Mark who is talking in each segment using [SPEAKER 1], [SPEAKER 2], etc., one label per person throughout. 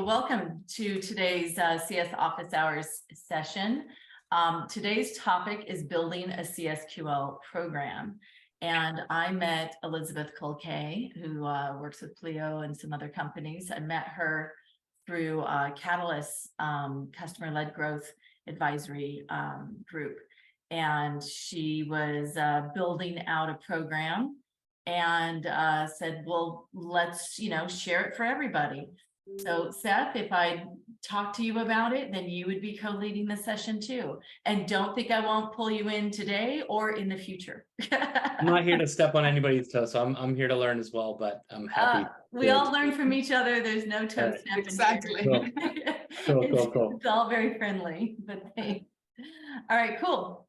[SPEAKER 1] welcome to today's CS Office Hours session. Today's topic is building a CSQL program. And I met Elizabeth Culcay, who works with Pleo and some other companies. I met her through Catalyst Customer-Led Growth Advisory Group. And she was building out a program and said, well, let's, share it for everybody. So Seth, if I talk to you about it, then you would be co-leading the session too. And don't think I won't pull you in today or in the future.
[SPEAKER 2] I'm not here to step on anybody's toes, so I'm here to learn as well, but I'm happy.
[SPEAKER 1] We all learn from each other. There's no toe stepping.
[SPEAKER 3] Exactly.
[SPEAKER 2] Cool. Cool.
[SPEAKER 1] It's all very friendly, but thanks. All right, cool.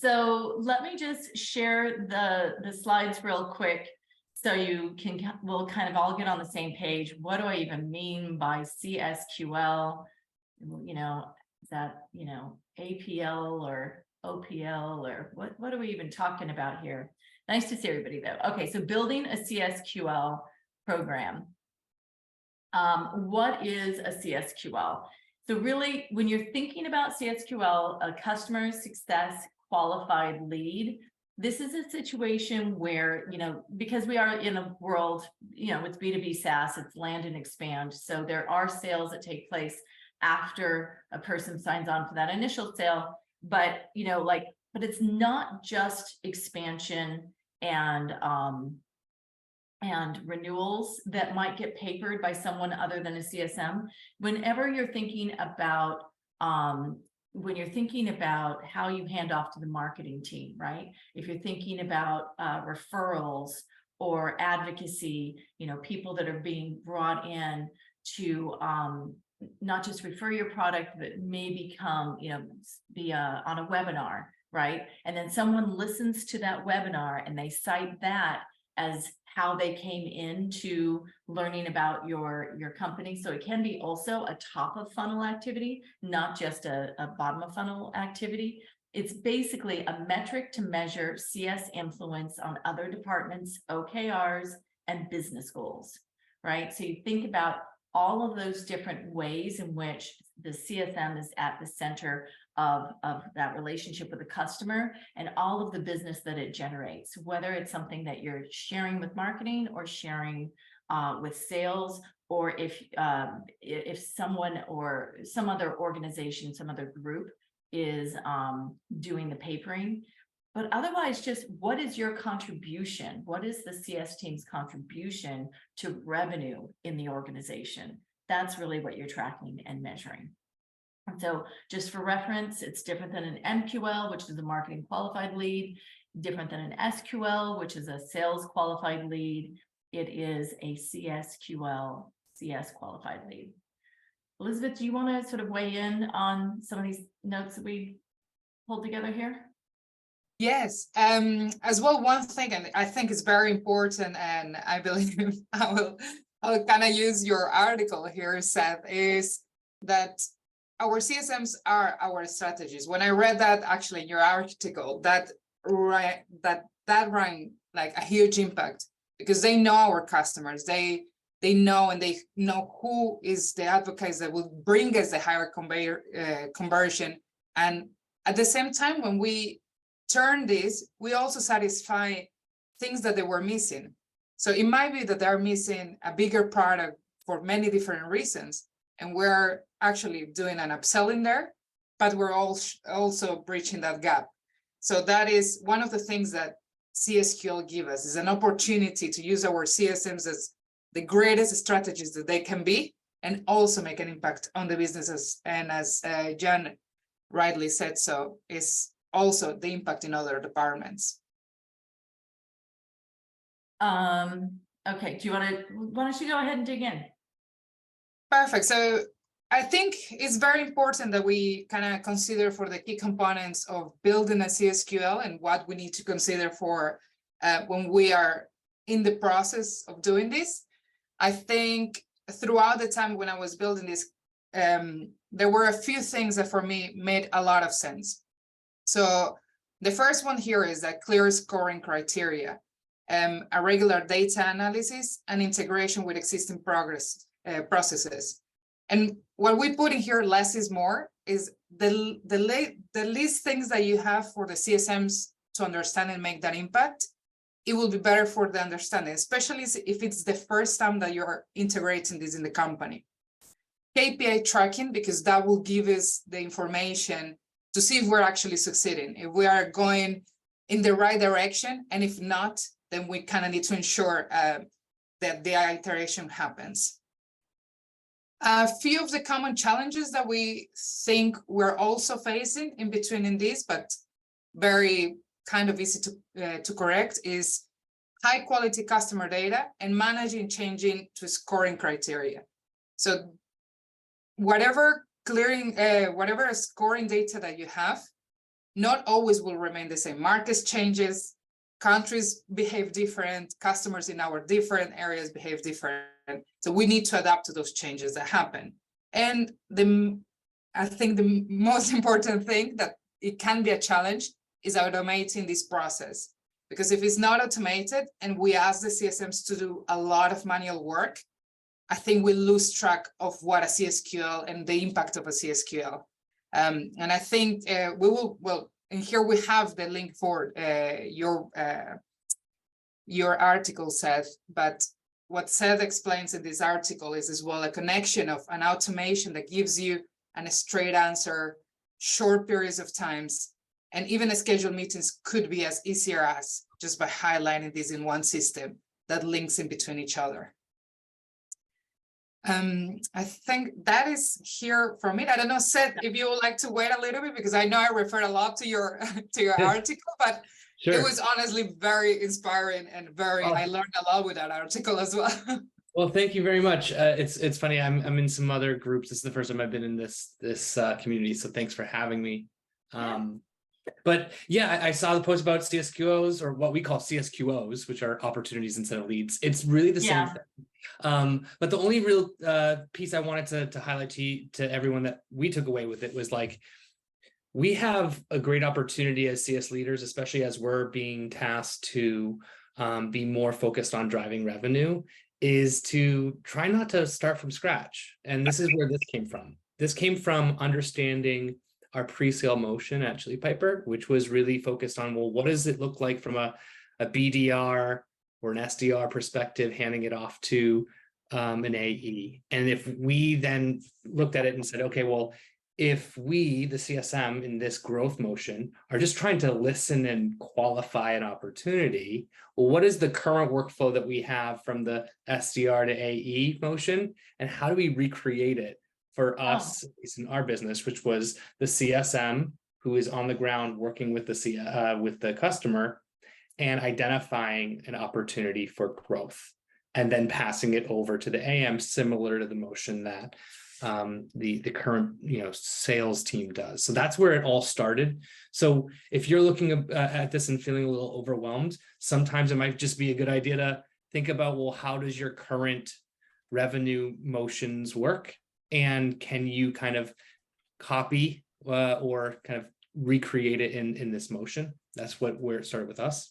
[SPEAKER 1] So let me just share the slides real quick so we'll kind of all get on the same page. What do I even mean by CSQL? Is that, APL or OPL or what are we even talking about here? Nice to see everybody though. Okay, so building a CSQL program. What is a CSQL? So really, when you're thinking about CSQL, a customer success qualified lead, this is a situation where, because we are in a world, it's B2B SaaS, it's land and expand. So there are sales that take place after a person signs on for that initial sale, but, but it's not just expansion and renewals that might get papered by someone other than a CSM. Whenever you're thinking about how you hand off to the marketing team, right? If you're thinking about referrals or advocacy, people that are being brought in to not just refer your product, but may become, be on a webinar, right? And then someone listens to that webinar and they cite that as how they came into learning about your company. So it can be also a top of funnel activity, not just a bottom of funnel activity. It's basically a metric to measure CS influence on other departments, OKRs, and business goals, right? So you think about all of those different ways in which the CSM is at the center of that relationship with the customer and all of the business that it generates, whether it's something that you're sharing with marketing or sharing with sales, or if someone or some other organization, some other group is doing the papering. But otherwise, just what is your contribution? What is the CS team's contribution to revenue in the organization? That's really what you're tracking and measuring. And so just for reference, it's different than an MQL, which is a marketing qualified lead, different than an SQL, which is a sales qualified lead. It is a CSQL, CS qualified lead. Elizabeth, do you want to sort of weigh in on some of these notes that we pulled together here?
[SPEAKER 3] Yes, as well, one thing, and I think it's very important, and I believe I'll kind of use your article here, Seth, is that our CSMs are our strategies. When I read that actually in your article, that ran like a huge impact, because they know our customers, they know, and they know who is the advocates that will bring us the higher conversion. And at the same time, when we turn this, we also satisfy things that they were missing. So it might be that they're missing a bigger product for many different reasons, and we're actually doing an upselling there, but we're also bridging that gap. So that is one of the things that CSQL give us, is an opportunity to use our CSMs as the greatest strategies that they can be, and also make an impact on the businesses. And as Jan rightly said, so is also the impact in other departments.
[SPEAKER 1] Okay, why don't you go ahead and dig in?
[SPEAKER 3] Perfect. So I think it's very important that we kind of consider for the key components of building a CSQL and what we need to consider for when we are in the process of doing this. I think throughout the time when I was building this, there were a few things that for me made a lot of sense. So the first one here is a clear scoring criteria, a regular data analysis, and integration with existing processes. And what we put in here, less is more, is the least things that you have for the CSMs to understand and make that impact, it will be better for the understanding, especially if it's the first time that you're integrating this in the company. KPI tracking, because that will give us the information to see if we're actually succeeding, if we are going in the right direction, and if not, then we kind of need to ensure that the iteration happens. A few of the common challenges that we think we're also facing in between in this, but very kind of easy to correct, is high quality customer data and managing changing to scoring criteria. So whatever scoring data that you have, not always will remain the same. Markets changes, countries behave different, customers in our different areas behave different. So we need to adapt to those changes that happen. And I think the most important thing that it can be a challenge is automating this process. Because if it's not automated and we ask the CSMs to do a lot of manual work, I think we lose track of what a CSQL and the impact of a CSQL. And I think we will, well, and here we have the link for your article, Seth, but what Seth explains in this article is as well a connection of an automation that gives you a straight answer, short periods of times, and even a scheduled meetings could be as easier as just by highlighting this in one system that links in between each other. I think that is here from it. I don't know, Seth, if you would like to wait a little bit, because I know I referred a lot to your article, but
[SPEAKER 2] Sure.
[SPEAKER 3] It was honestly very inspiring and I learned a lot with that article as well.
[SPEAKER 2] Well, thank you very much. It's funny. I'm in some other groups. This is the first time I've been in this community, so thanks for having me. But yeah, I saw the post about CSQLs, or what we call CSQOs, which are opportunities instead of leads. It's really the same thing. But the only real piece I wanted to highlight to everyone that we took away with it was like, we have a great opportunity as CS leaders, especially as we're being tasked to be more focused on driving revenue, is to try not to start from scratch. And this is where this came from. This came from understanding our pre-sale motion at Chili Piper, which was really focused on, well, what does it look like from a BDR or an SDR perspective, handing it off to an AE. And if we then looked at it and said, okay, well, if we, the CSM in this growth motion, are just trying to listen and qualify an opportunity, well, what is the current workflow that we have from the SDR to AE motion? And how do we recreate it for us, at least in our business, which was the CSM who is on the ground working with the customer and identifying an opportunity for growth, and then passing it over to the AM, similar to the motion that the current sales team does. So that's where it all started. So if you're looking at this and feeling a little overwhelmed, sometimes it might just be a good idea to think about, well, how does your current revenue motions work? And can you kind of copy or kind of recreate it in this motion? That's where it started with us.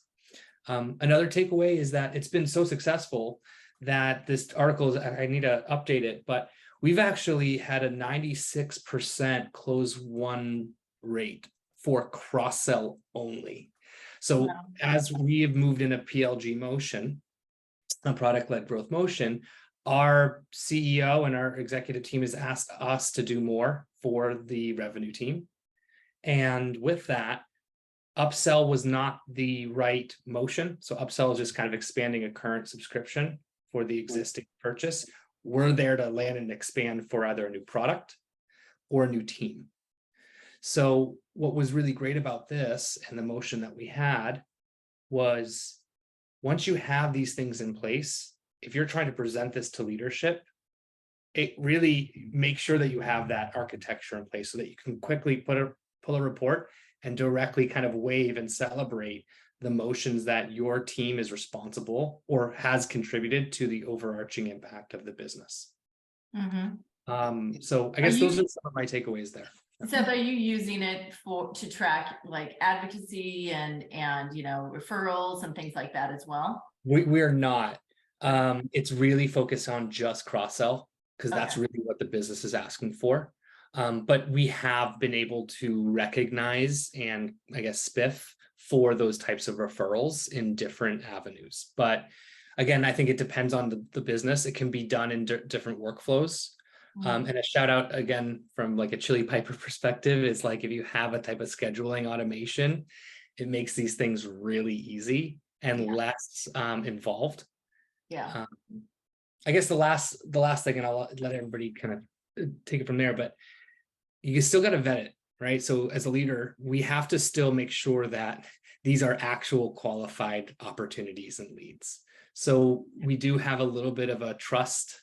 [SPEAKER 2] Another takeaway is that it's been so successful that this article I need to update it, but we've actually had a 96% close one rate for cross-sell only. So as we have moved in a PLG motion, a product-led growth motion, our CEO and our executive team has asked us to do more for the revenue team. And with that, upsell was not the right motion. So upsell is just kind of expanding a current subscription for the existing purchase. We're there to land and expand for either a new product or a new team. So what was really great about this and the motion that we had was, once you have these things in place, if you're trying to present this to leadership, it really makes sure that you have that architecture in place so that you can quickly pull a report and directly kind of wave and celebrate the motions that your team is responsible or has contributed to the overarching impact of the business. So I guess those are some of my takeaways there.
[SPEAKER 1] Seth, are you using it to track like advocacy and referrals and things like that as well?
[SPEAKER 2] We are not. It's really focused on just cross-sell. because that's
[SPEAKER 1] Okay.
[SPEAKER 2] really what the business is asking for. But we have been able to recognize and I guess spiff for those types of referrals in different avenues. But again, I think it depends on the business. It can be done in different workflows.
[SPEAKER 1] Mhm.
[SPEAKER 2] And a shout out again from like a Chili Piper perspective is like if you have a type of scheduling automation, it makes these things really easy and
[SPEAKER 1] Yeah.
[SPEAKER 2] less involved.
[SPEAKER 1] Yeah.
[SPEAKER 2] I guess the last thing, and I'll let everybody kind of take it from there, but you still got to vet it, right? So as a leader, we have to still make sure that these are actual qualified opportunities and leads. So we do have a little bit of a trust,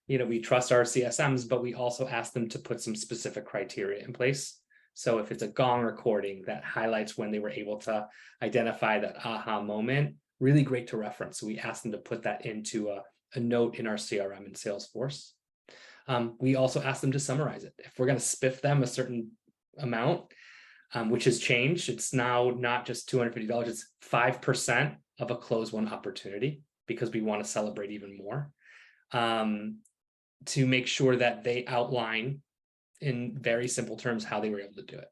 [SPEAKER 2] we trust our CSMs, but we also ask them to put some specific criteria in place. So if it's a gong recording that highlights when they were able to identify that aha moment, really great to reference. So we ask them to put that into a note in our CRM in Salesforce. We also ask them to summarize it. If we're going to spiff them a certain amount, which has changed, it's now not just $250, it's 5% of a close one opportunity because we want to celebrate even more. To make sure that they outline in very simple terms how they were able to do it.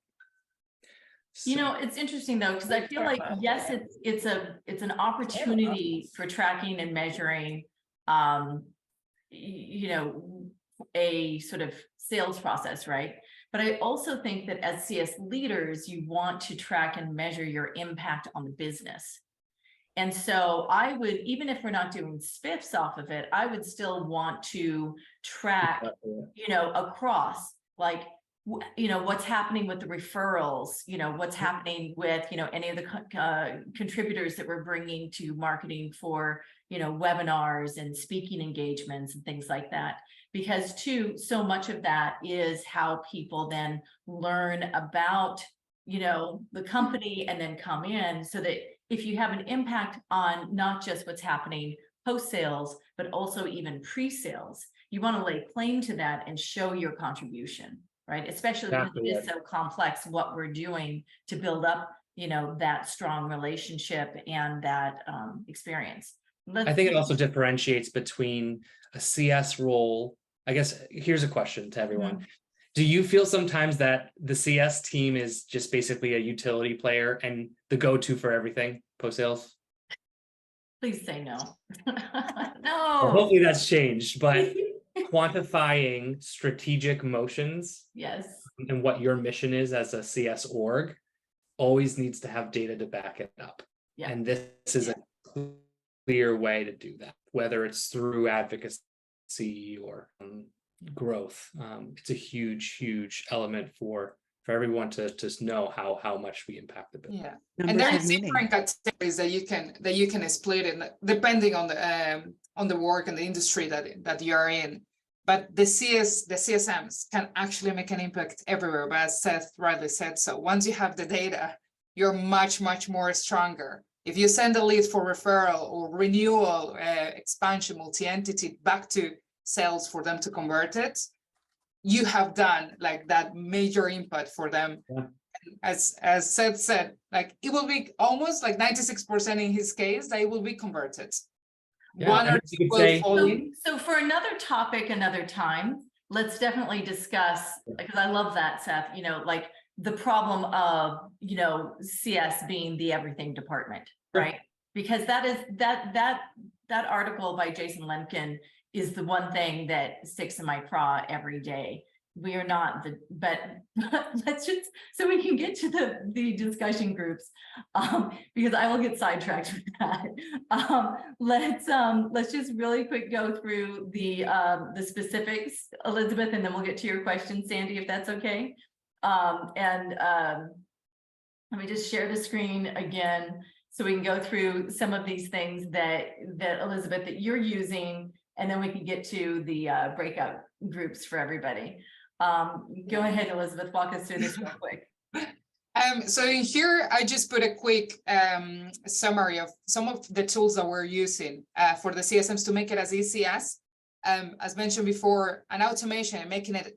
[SPEAKER 1] You know, it's interesting though, because I feel like, yes, it's an opportunity for tracking and measuring, a sort of sales process, right? But I also think that as CS leaders, you want to track and measure your impact on the business. And so I would, even if we're not doing spiffs off of it, I would still want to track, across like, what's happening with the referrals, what's happening with, any of the contributors that we're bringing to marketing for, webinars and speaking engagements and things like that. Because too, so much of that is how people then learn about, the company and then come in, so that if you have an impact on not just what's happening post-sales, but also even pre-sales, you want to lay claim to that and show your contribution, right? Especially because it is so complex what we're doing to build up, that strong relationship and that experience.
[SPEAKER 2] I think it also differentiates between a CS role. I guess here's a question to everyone.
[SPEAKER 1] Mhm.
[SPEAKER 2] Do you feel sometimes that the CS team is just basically a utility player and the go-to for everything post-sales?
[SPEAKER 1] Please say no.
[SPEAKER 2] Well,
[SPEAKER 1] No.
[SPEAKER 2] hopefully that's changed, but quantifying strategic motions
[SPEAKER 1] Yes.
[SPEAKER 2] and what your mission is as a CS org always needs to have data to back it up.
[SPEAKER 1] Yeah.
[SPEAKER 2] And this is a clear way to do that, whether it's through advocacy or growth. It's a huge element for everyone to just know how much we impact the business.
[SPEAKER 3] Yeah, and there is different categories that you can split it depending on the work and the industry that you are in. But the CSMs can actually make an impact everywhere. But as Seth rightly said, so once you have the data, you're much more stronger. If you send a lead for referral or renewal, expansion, multi-entity back to sales for them to convert it, you have done like that major input for them.
[SPEAKER 2] Yeah.
[SPEAKER 3] As Seth said, like it will be almost like 96% in his case, they will be converted.
[SPEAKER 2] Yeah,
[SPEAKER 3] One or two will fall in.
[SPEAKER 1] So for another topic, another time, let's definitely discuss, because I love that, Seth, like the problem of, CS being the everything department, right? Because that is that article by Jason Lemkin is the one thing that sticks in my craw every day. We are not but let's just, so we can get to the discussion groups, because I will get sidetracked with that. Let's just really quick go through the specifics, Elizabeth, and then we'll get to your question, Sandy, if that's okay. Let me just share the screen again so we can go through some of these things that Elizabeth, that you're using, and then we can get to the breakout groups for everybody. Go ahead, Elizabeth, walk us through this real quick.
[SPEAKER 3] So in here, I just put a quick summary of some of the tools that we're using for the CSMs to make it as easy as mentioned before, an automation and making it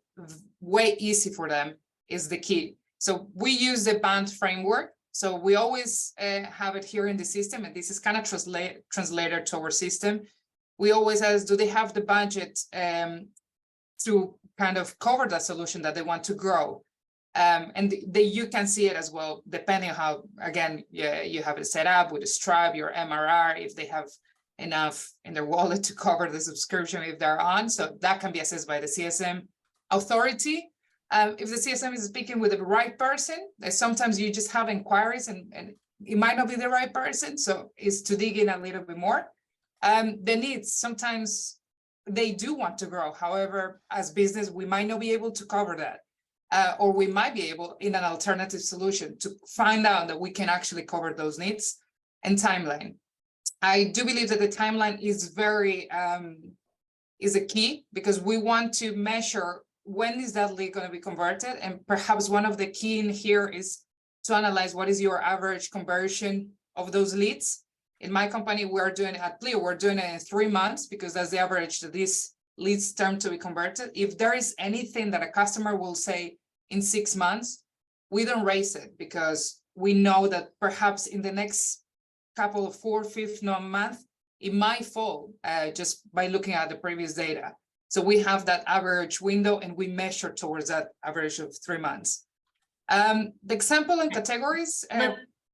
[SPEAKER 3] way easy for them is the key. So we use the band framework. So we always have it here in the system, and this is kind of translated to our system. We always ask, do they have the budget to kind of cover that solution that they want to grow. And you can see it as well, depending on how, again, you have it set up with a Stripe, your MRR, if they have enough in their wallet to cover the subscription if they're on. So that can be assessed by the CSM authority. If the CSM is speaking with the right person, sometimes you just have inquiries and it might not be the right person. So it's to dig in a little bit more. The needs, sometimes they do want to grow. However, as business, we might not be able to cover that. Or we might be able, in an alternative solution, to find out that we can actually cover those needs. And timeline. I do believe that the timeline is very, is a key, because we want to measure when is that lead going to be converted. And perhaps one of the key in here is to analyze what is your average conversion of those leads. In my company, we're doing it at Pleo, we're doing it in 3 months, because that's the average that these leads term to be converted. If there is anything that a customer will say in 6 months, we don't raise it, because we know that perhaps in the next couple of 4, 5, 9 months, it might fall just by looking at the previous data. So we have that average window and we measure towards that average of 3 months. The example in categories.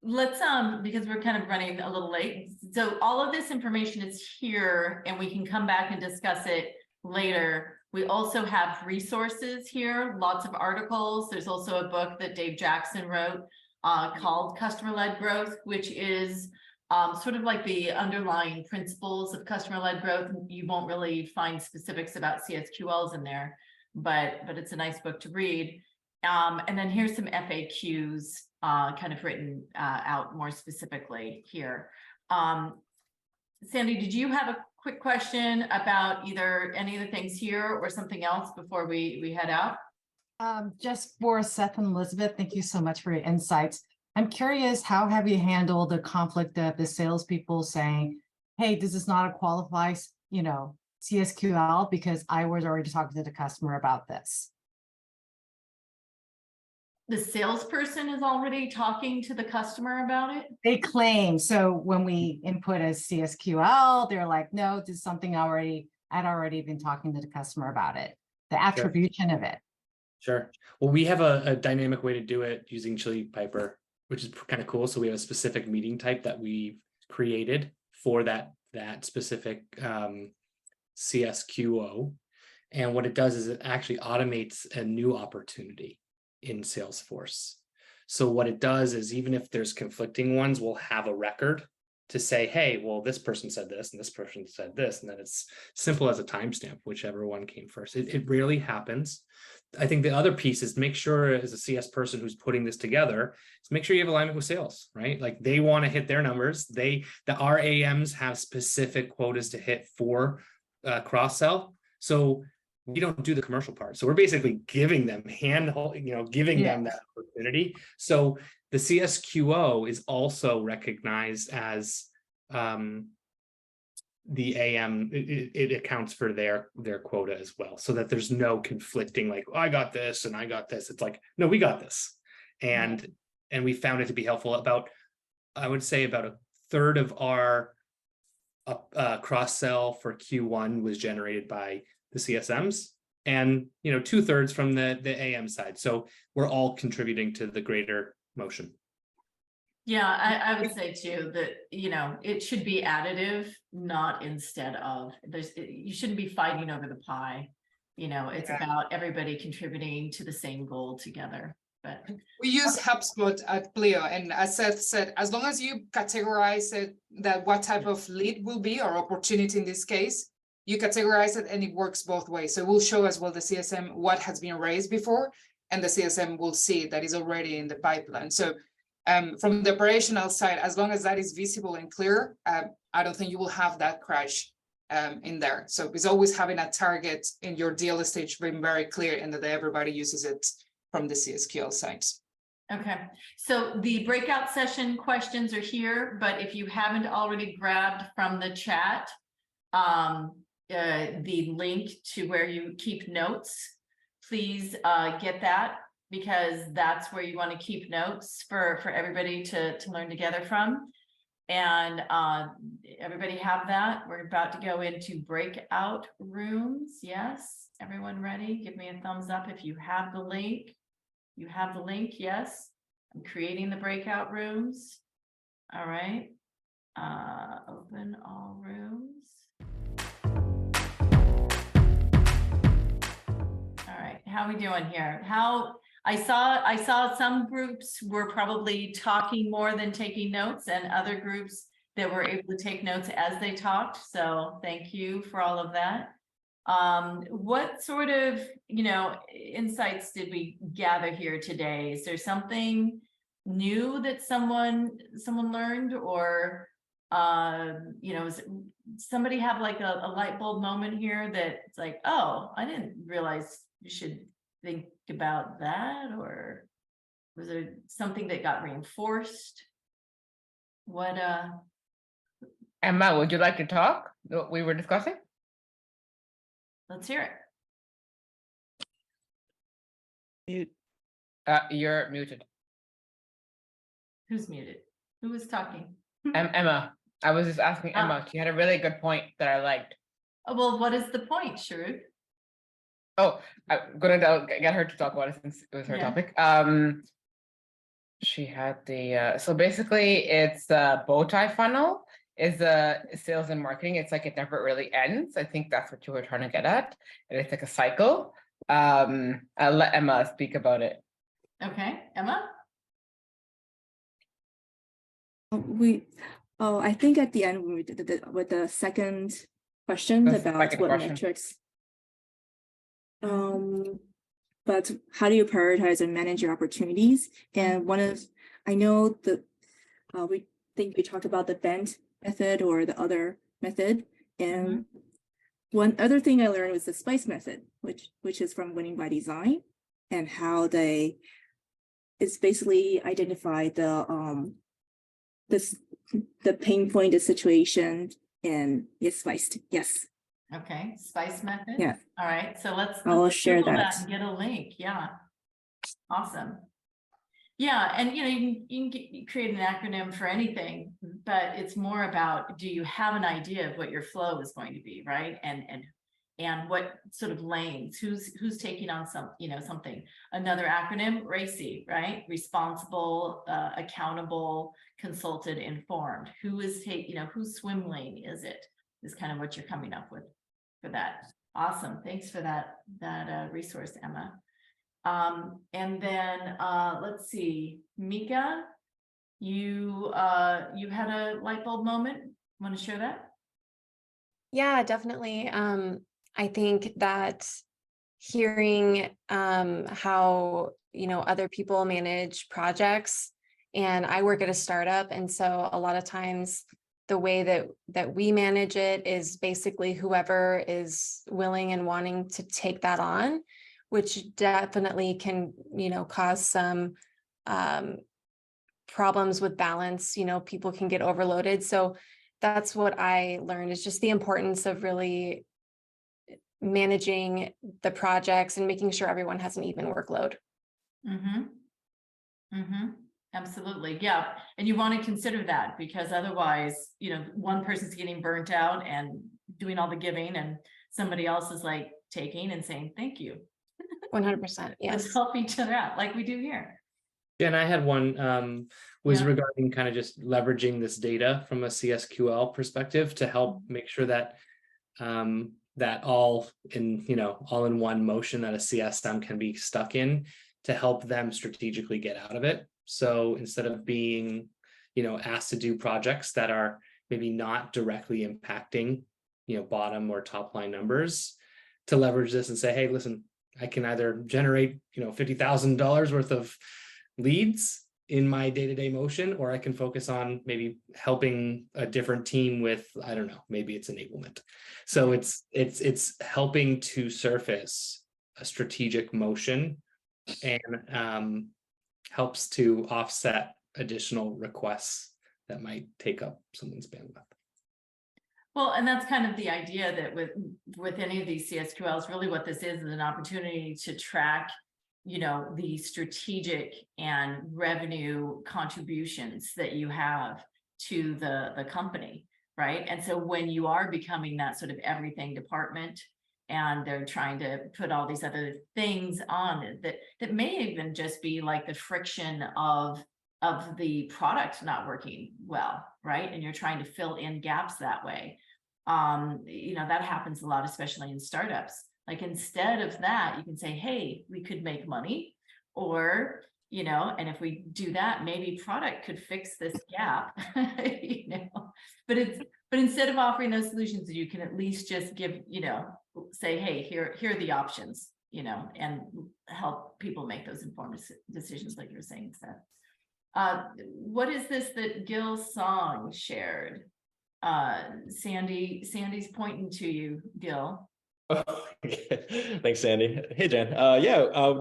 [SPEAKER 1] Let's because we're kind of running a little late. So all of this information is here and we can come back and discuss it later. We also have resources here, lots of articles. There's also a book that Dave Jackson wrote called Customer-Led Growth, which is sort of like the underlying principles of customer-led growth. You won't really find specifics about CSQLs in there, but it's a nice book to read. And then here's some FAQs kind of written out more specifically here. Sandy, did you have a quick question about either any of the things here or something else before we head out?
[SPEAKER 4] Just for Seth and Elizabeth, thank you so much for your insights. I'm curious, how have you handled the conflict of the salespeople saying, hey, this is not a qualified, CSQL, because I was already talking to the customer about this?
[SPEAKER 1] The salesperson is already talking to the customer about it?
[SPEAKER 4] They claim. So when we input as CSQL, they're like, no, this is something I'd already been talking to the customer about it, the attribution of it.
[SPEAKER 2] Sure. Well, we have a dynamic way to do it using Chili Piper, which is kind of cool. So we have a specific meeting type that we've created for that specific CSQO. And what it does is it actually automates a new opportunity in Salesforce. So what it does is, even if there's conflicting ones, we'll have a record to say, hey, well, this person said this and this person said this, and then it's simple as a timestamp, whichever one came first. It rarely happens. I think the other piece is make sure, as a CS person who's putting this together, is make sure you have alignment with sales, right? Like they want to hit their numbers. Our AMs have specific quotas to hit for cross-sell. So we don't do the commercial part. So we're basically giving them them that opportunity. So the CSQO is also recognized as the AM. It accounts for their quota as well, so that there's no conflicting, like, oh, I got this and I got this. It's like, no, we got this. And we found it to be helpful. I would say about a third of our cross-sell for Q1 was generated by the CSMs, and 2/3 from the AM side. So we're all contributing to the greater motion.
[SPEAKER 1] Yeah, I would say too that it should be additive, not instead of. You shouldn't be fighting over the pie. It's about everybody contributing to the same goal together. But
[SPEAKER 3] we use HubSpot at Pleo, and as Seth said, as long as you categorize it, that what type of lead will be, or opportunity in this case, you categorize it and it works both ways. So we'll show as well the CSM what has been raised before, and the CSM will see that is already in the pipeline. So from the operational side, as long as that is visible and clear, I don't think you will have that crash in there. So it's always having a target in your deal stage being very clear, and that everybody uses it from the CSQL side.
[SPEAKER 1] Okay, so the breakout session questions are here, but if you haven't already grabbed from the chat the link to where you keep notes, please get that, because that's where you want to keep notes for everybody to learn together from. And everybody have that. We're about to go into breakout rooms. Yes. Everyone ready? Give me a thumbs up if you have the link. You have the link, yes. I'm creating the breakout rooms. All right. Open all rooms. All right, how are we doing here? I saw some groups were probably talking more than taking notes, and other groups that were able to take notes as they talked. So thank you for all of that. What sort of, insights did we gather here today? Is there something new that someone learned, or is somebody have like a light bulb moment here that it's like, oh, I didn't realize you should think about that? Or was there something that got reinforced? What
[SPEAKER 5] Emma, would you like to talk? What we were discussing?
[SPEAKER 1] let's hear it.
[SPEAKER 6] Mute.
[SPEAKER 5] You're muted.
[SPEAKER 1] Who's muted? Who was talking?
[SPEAKER 5] Emma, I was just asking Emma. She had a really good point that I liked.
[SPEAKER 1] Oh, well, what is the point, Sharuk?
[SPEAKER 5] Oh, I'm gonna get her to talk about it since it was her
[SPEAKER 1] Yeah.
[SPEAKER 5] topic. She had the so basically it's a bow tie funnel is a sales and marketing. It's like it never really ends. I think that's what you were trying to get at. And it's like a cycle. I'll let Emma speak about it.
[SPEAKER 1] Okay, Emma?
[SPEAKER 6] I think at the end when we did with the second question
[SPEAKER 5] The
[SPEAKER 6] about
[SPEAKER 5] second
[SPEAKER 6] what
[SPEAKER 5] question.
[SPEAKER 6] metrics. But how do you prioritize and manage your opportunities? And I know that we talked about the bend method or the other method. And one other thing I learned was the SPICE method, which is from Winning by Design, and how it's basically identify the pain point, the situation, and it's spiced. Yes.
[SPEAKER 1] Okay, SPICE method.
[SPEAKER 6] Yeah.
[SPEAKER 1] All right, so let's
[SPEAKER 6] I'll share
[SPEAKER 1] Google
[SPEAKER 6] that.
[SPEAKER 1] and get a link. Yeah. Awesome. Yeah, and you can create an acronym for anything, but it's more about, do you have an idea of what your flow is going to be, right? And what sort of lanes, who's taking on something. Another acronym, RACI, right? Responsible, accountable, consulted, informed. Whose swim lane is it? Is kind of what you're coming up with for that. Awesome. Thanks for that resource, Emma. And then let's see, Mika, you had a light bulb moment. Want to share that?
[SPEAKER 7] Yeah, definitely. I think that hearing how other people manage projects, and I work at a startup, and so a lot of times the way that we manage it is basically whoever is willing and wanting to take that on, which definitely can cause some problems with balance. People can get overloaded. So that's what I learned, is just the importance of really managing the projects and making sure everyone has an even workload.
[SPEAKER 1] Absolutely. Yeah. And you want to consider that, because otherwise, one person's getting burnt out and doing all the giving, and somebody else is like taking and saying, thank you.
[SPEAKER 7] 100%. Yes.
[SPEAKER 1] Let's help each other out like we do here.
[SPEAKER 2] Yeah, and I had one was
[SPEAKER 1] Yeah.
[SPEAKER 2] regarding kind of just leveraging this data from a CSQL perspective to help make sure that that all in one motion that a CSM can be stuck in, to help them strategically get out of it. So instead of being asked to do projects that are maybe not directly impacting bottom or top line numbers, to leverage this and say, hey, listen, I can either generate $50,000 worth of leads in my day-to-day motion, or I can focus on maybe helping a different team with, I don't know, maybe it's enablement. So it's helping to surface a strategic motion, and helps to offset additional requests that might take up someone's bandwidth.
[SPEAKER 1] Well, and that's kind of the idea that with any of these CSQLs, really what this is an opportunity to track, the strategic and revenue contributions that you have to the company, right? And so when you are becoming that sort of everything department, and they're trying to put all these other things on it that may even just be like the friction of the product not working well, right? And you're trying to fill in gaps that way. That happens a lot, especially in startups. Like, instead of that, you can say, hey, we could make money, or, and if we do that, maybe product could fix this gap, but instead of offering those solutions, you can at least just give, say, hey, here are the options, and help people make those informed decisions, like you're saying, Seth. What is this that Gil Song shared? Sandy's pointing to you, Gil.
[SPEAKER 8] Okay. Thanks, Sandy. Hey, Jen.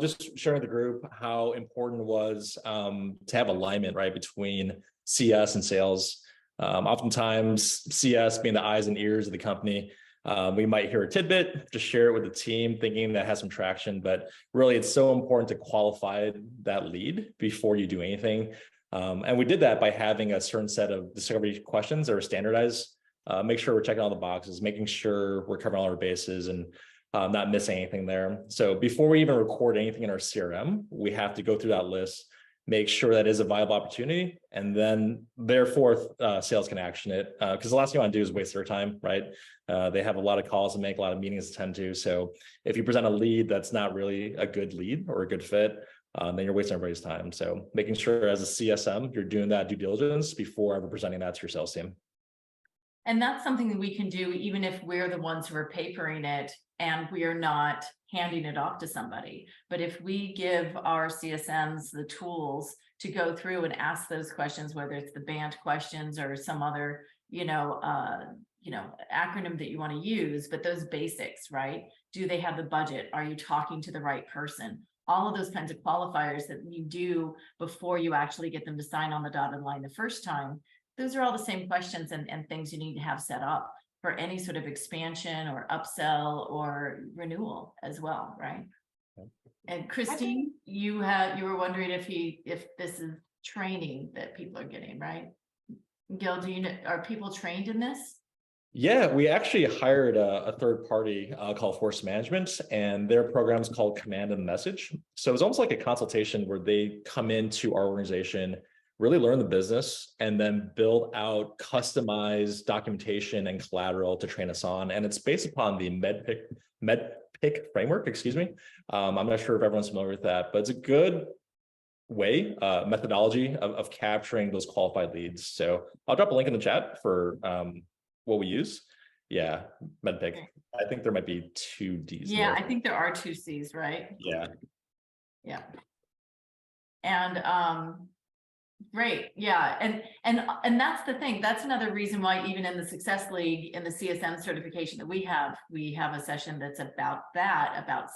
[SPEAKER 8] Just sharing with the group how important it was to have alignment, right, between CS and sales. Oftentimes, CS being the eyes and ears of the company, we might hear a tidbit, just share it with the team, thinking that has some traction. But really, it's so important to qualify that lead before you do anything. And we did that by having a certain set of discovery questions that are standardized. Make sure we're checking all the boxes, making sure we're covering all our bases and not missing anything there. So before we even record anything in our CRM, we have to go through that list, make sure that is a viable opportunity, and then therefore sales can action it. Because the last thing you want to do is waste their time, right? They have a lot of calls to make, a lot of meetings to attend to. So if you present a lead that's not really a good lead or a good fit, then you're wasting everybody's time. So making sure as a CSM, you're doing that due diligence before ever presenting that to your sales team.
[SPEAKER 1] And that's something that we can do even if we're the ones who are papering it and we are not handing it off to somebody. But if we give our CSMs the tools to go through and ask those questions, whether it's the BANT questions or some other, acronym that you want to use, but those basics, right? Do they have the budget? Are you talking to the right person? All of those kinds of qualifiers that you do before you actually get them to sign on the dotted line the first time. Those are all the same questions and things you need to have set up for any sort of expansion or upsell or renewal as well, right? And Christine, you were wondering if this is training that people are getting, right? Gil, are people trained in this?
[SPEAKER 8] Yeah, we actually hired a third party called Force Management, and their program is called Command and Message. So it's almost like a consultation where they come into our organization, really learn the business, and then build out customized documentation and collateral to train us on. And it's based upon the MEDPIC framework, excuse me. I'm not sure if everyone's familiar with that, but it's a good methodology of capturing those qualified leads. So I'll drop a link in the chat for what we use. Yeah, MEDPIC. Okay. I think there might be 2 Ds.
[SPEAKER 1] Yeah, I think there are 2 Cs, right?
[SPEAKER 8] Yeah.
[SPEAKER 1] Yeah. And great. Yeah. And that's the thing. That's another reason why even in the Success League, in the CSM certification that we have a session that's about that, about,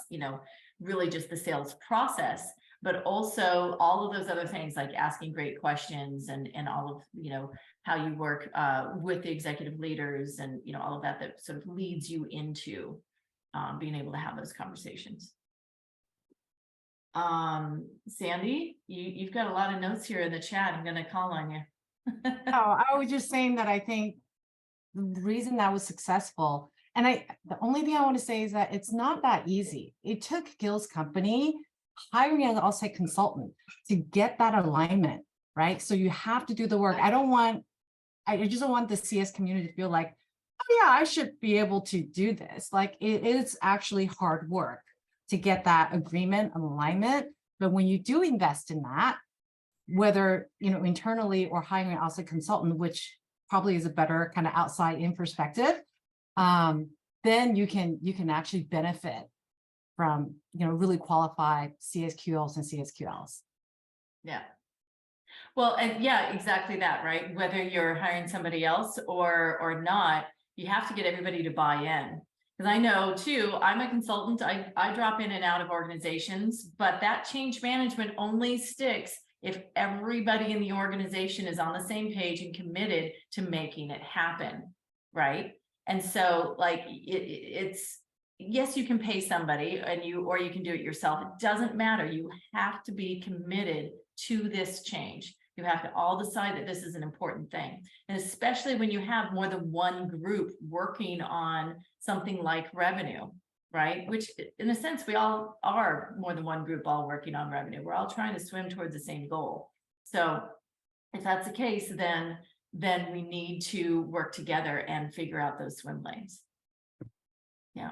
[SPEAKER 1] really just the sales process, but also all of those other things like asking great questions and all of, how you work with the executive leaders and, all of that sort of leads you into being able to have those conversations. Sandy, you've got a lot of notes here in the chat. I'm going to call on you.
[SPEAKER 4] Oh, I was just saying that I think the reason that was successful, and the only thing I want to say is that it's not that easy. It took Gil's company hiring an outside consultant to get that alignment, right? So you have to do the work. I just don't want the CS community to feel like, oh yeah, I should be able to do this. Like it is actually hard work to get that agreement and alignment. But when you do invest in that, whether, internally or hiring an outside consultant, which probably is a better kind of outside in perspective, then you can actually benefit from, really qualified CSQLs and CSQLs.
[SPEAKER 1] Yeah. Well, and yeah, exactly that, right? Whether you're hiring somebody else or not, you have to get everybody to buy in. Because I know too, I'm a consultant, I drop in and out of organizations, but that change management only sticks if everybody in the organization is on the same page and committed to making it happen, right? And so like it's yes, you can pay somebody or you can do it yourself. It doesn't matter. You have to be committed to this change. You have to all decide that this is an important thing. And especially when you have more than one group working on something like revenue, right? Which in a sense, we all are more than one group all working on revenue. We're all trying to swim towards the same goal. So if that's the case, then we need to work together and figure out those swim lanes. Yeah.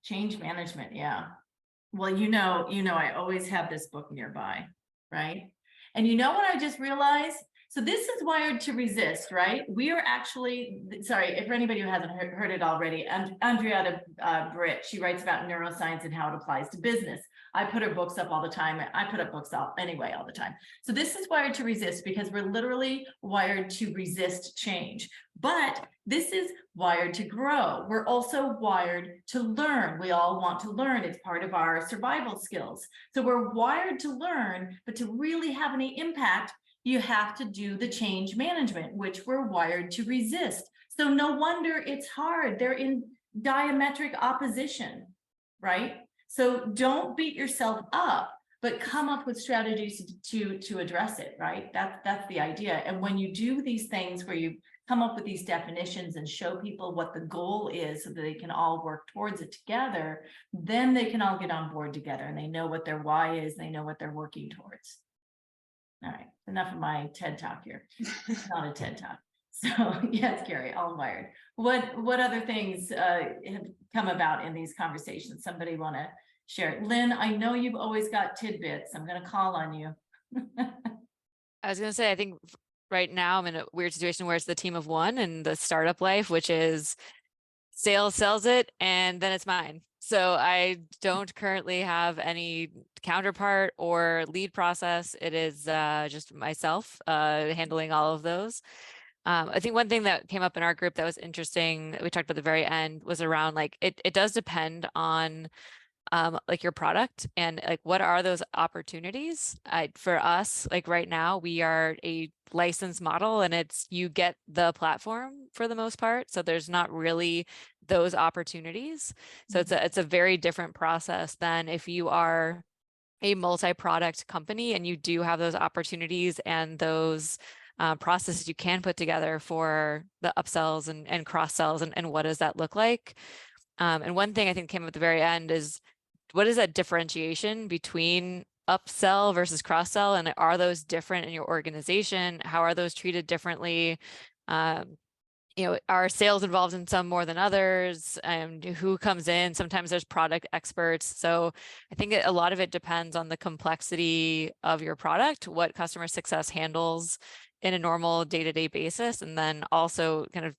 [SPEAKER 1] Change management. Yeah. Well, I always have this book nearby, right? And you know what I just realized? So this is wired to resist, right? We are actually, sorry, if for anybody who hasn't heard it already, Andrea Britt, she writes about neuroscience and how it applies to business. I put her books up all the time. I put up books up anyway all the time. So this is wired to resist because we're literally wired to resist change. But this is wired to grow. We're also wired to learn. We all want to learn. It's part of our survival skills. So we're wired to learn, but to really have any impact, you have to do the change management, which we're wired to resist. So no wonder it's hard. They're in diametric opposition, right? So don't beat yourself up, but come up with strategies to address it, right? That's the idea. And when you do these things where you come up with these definitions and show people what the goal is so that they can all work towards it together, then they can all get on board together and they know what their why is, they know what they're working towards. All right, enough of my TED talk here. It's not a TED talk. So yes, Gary, all wired. What other things have come about in these conversations? Somebody want to share? Lynn, I know you've always got tidbits. I'm going to call on you.
[SPEAKER 9] I was going to say, I think right now I'm in a weird situation where it's the team of one in the startup life, which is sales sells it and then it's mine. So I don't currently have any counterpart or lead process. It is just myself handling all of those. I think one thing that came up in our group that was interesting that we talked about at the very end was around like it does depend on like your product and like what are those opportunities. For us, like right now we are a license model and it's you get the platform for the most part, so there's not really those opportunities. So it's a very different process than if you are a multi-product company and you do have those opportunities and those processes you can put together for the upsells and cross sells and what does that look like. And one thing I think came up at the very end is what is that differentiation between upsell versus cross sell, and are those different in your organization? How are those treated differently? Are sales involved in some more than others? And who comes in? Sometimes there's product experts. So I think a lot of it depends on the complexity of your product, what customer success handles in a normal day-to-day basis, and then also kind of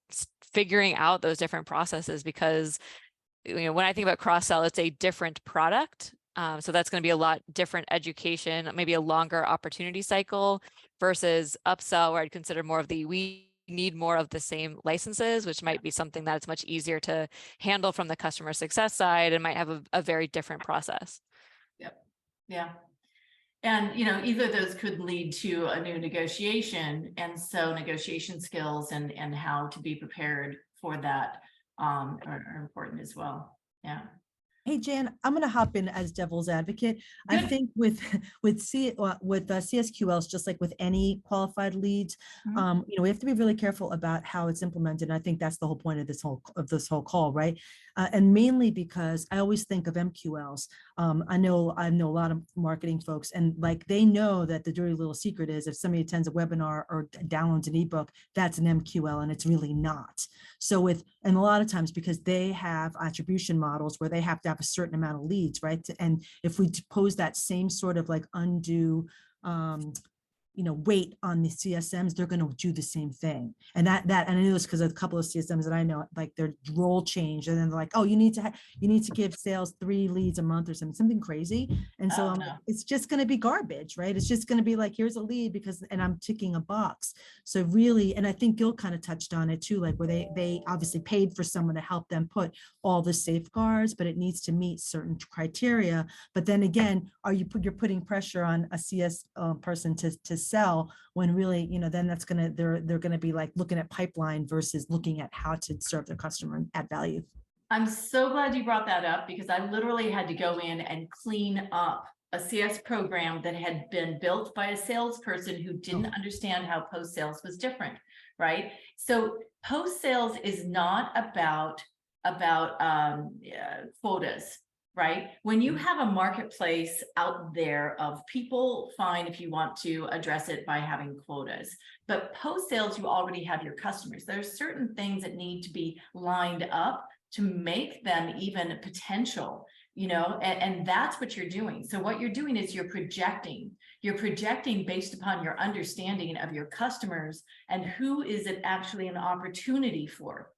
[SPEAKER 9] figuring out those different processes, because when I think about cross-sell, it's a different product. So that's going to be a lot different education, maybe a longer opportunity cycle versus upsell, where I'd consider more of we need more of the same licenses, which might be something that's much easier to handle from the customer success side and might have a very different process.
[SPEAKER 1] Yep. Yeah. And, either of those could lead to a new negotiation. And so negotiation skills and how to be prepared for that are important as well. Yeah.
[SPEAKER 10] Hey, Jan, I'm going to hop in as devil's advocate. I think with CSQLs, just like with any qualified leads, we have to be really careful about how it's implemented. And I think that's the whole point of this whole call, right? And mainly because I always think of MQLs. I know a lot of marketing folks, and like they know that the dirty little secret is if somebody attends a webinar or downloads an ebook, that's an MQL, and it's really not. So and a lot of times because they have attribution models where they have to have a certain amount of leads, right? And if we pose that same sort of like undue weight on the CSMs, they're going to do the same thing. And and I know this because of a couple of CSMs that I know, like their role change, and then they're like, oh, you need to give sales 3 leads a month or something crazy. And so it's just going to be garbage, right? It's just going to be like, here's a lead and I'm ticking a box. So really, and I think Gil kind of touched on it too, like where they obviously paid for someone to help them put all the safeguards, but it needs to meet certain criteria. But then again, you're putting pressure on a CS person to sell, when really, then they're gonna be like looking at pipeline versus looking at how to serve their customer and add value.
[SPEAKER 1] I'm so glad you brought that up, because I literally had to go in and clean up a CS program that had been built by a salesperson who didn't understand how post-sales was different, right? So post-sales is not about about quotas, right? When you have a marketplace out there of people, fine if you want to address it by having quotas, but post sales, you already have your customers. There's certain things that need to be lined up to make them even potential, you know, and that's what you're doing. So what you're doing is you're projecting based upon your understanding of your customers and who is it actually an opportunity for.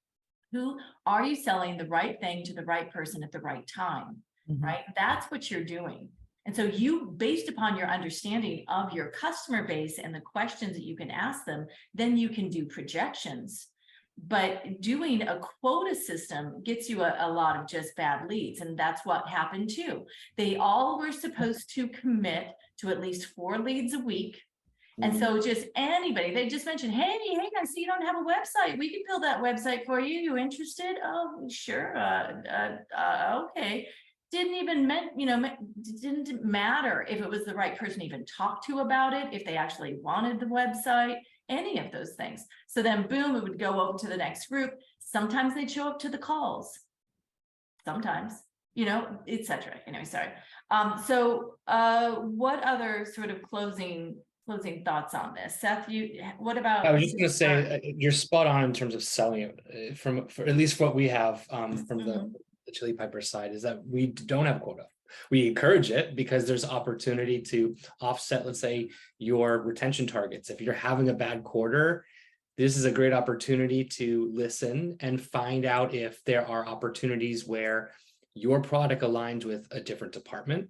[SPEAKER 1] Who are you selling the right thing to the right person at the right time, right? That's what you're doing. And so you, based upon your understanding of your customer base and the questions that you can ask them, then you can do projections. But doing a quota system gets you a lot of just bad leads. And that's what happened too. They all were supposed to commit to at least 4 leads a week. And so just anybody, they just mentioned, hey, I see you don't have a website. We can build that website for you. You interested? Oh, sure. Okay. Didn't even didn't matter if it was the right person to even talk to about it, if they actually wanted the website, any of those things. So then boom, it would go over to the next group. Sometimes they'd show up to the calls. Sometimes, you know, etc. Anyway, sorry. So what other sort of closing thoughts on this? Seth, what about?
[SPEAKER 2] I was just going to say you're spot on in terms of selling it for at least what we have from the Chili Piper side is that we don't have a quota. We encourage it because there's opportunity to offset, let's say, your retention targets. If you're having a bad quarter, this is a great opportunity to listen and find out if there are opportunities where your product aligns with a different department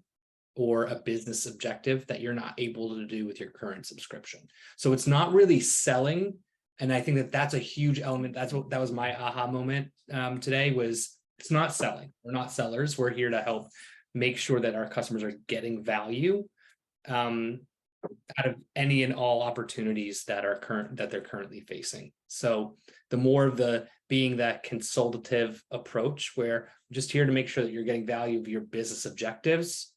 [SPEAKER 2] or a business objective that you're not able to do with your current subscription. So it's not really selling. And I think that that's a huge element. That was my aha moment today was it's not selling. We're not sellers. We're here to help make sure that our customers are getting value out of any and all opportunities that they're currently facing. So the more of being that consultative approach where I'm just here to make sure that you're getting value of your business objectives.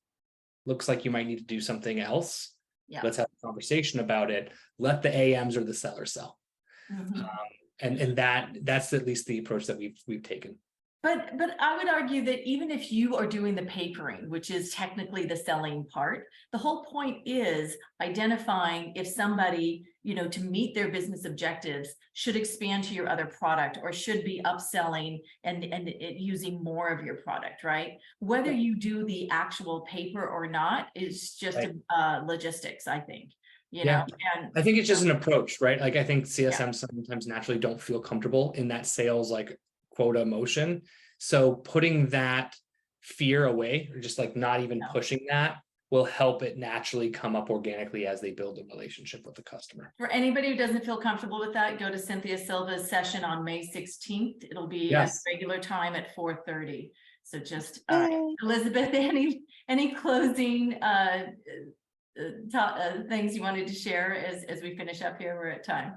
[SPEAKER 2] Looks like you might need to do something else. Yeah. Let's have a conversation about it. Let the AMs or the seller sell. And that's at least the approach that we've taken.
[SPEAKER 1] But I would argue that even if you are doing the papering, which is technically the selling part, the whole point is identifying if somebody, you know, to meet their business objectives should expand to your other product or should be upselling and using more of your product, right? Whether you do the actual paper or not is just logistics, I think. You know, and
[SPEAKER 2] I think it's just an approach, right? Like I think CSMs sometimes naturally don't feel comfortable in that sales like quota motion. So putting that fear away or just like not even pushing that will help it naturally come up organically as they build a relationship with the customer.
[SPEAKER 1] For anybody who doesn't feel comfortable with that, go to Cynthia Silva's session on May 16th. It'll be at regular time at 4:30. So just Elizabeth, any closing things you wanted to share as we finish up here? We're at time.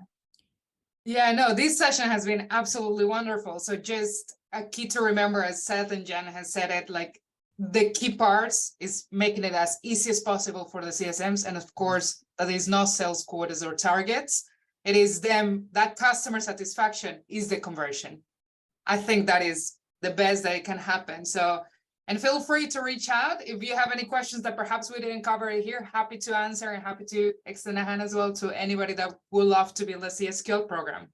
[SPEAKER 3] Yeah, no, this session has been absolutely wonderful. So just a key to remember, as Seth and Jen has said it, like the key parts is making it as easy as possible for the CSMs. And of course, that is not sales quotas or targets. It is that customer satisfaction is the conversion. I think that is the best that it can happen. So, and feel free to reach out if you have any questions that perhaps we didn't cover here. Happy to answer and happy to extend a hand as well to anybody that would love to build a CSQL program.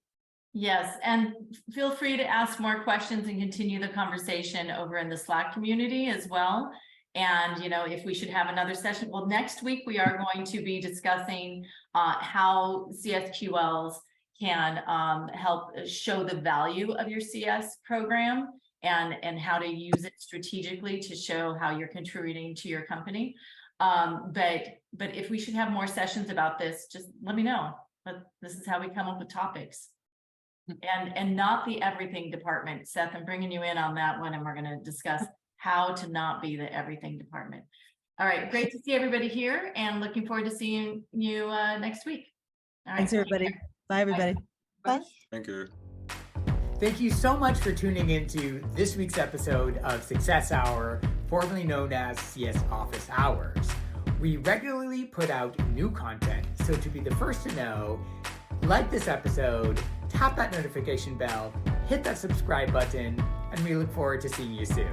[SPEAKER 1] Yes, and feel free to ask more questions and continue the conversation over in the Slack community as well. And, you know, if we should have another session, well, next week we are going to be discussing how CSQLs can help show the value of your CS program and how to use it strategically to show how you're contributing to your company. But if we should have more sessions about this, just let me know. But this is how we come up with topics. And not the everything department. Seth, I'm bringing you in on that one, and we're going to discuss how to not be the everything department. All right, great to see everybody here, and looking forward to seeing you next week. All right,
[SPEAKER 10] thanks everybody. Bye everybody.
[SPEAKER 7] Bye.
[SPEAKER 11] Thank you.
[SPEAKER 12] Thank you so much for tuning into this week's episode of Success Hour, formerly known as CS Office Hours. We regularly put out new content, so to be the first to know, like this episode, tap that notification bell, hit that subscribe button, and we look forward to seeing you soon.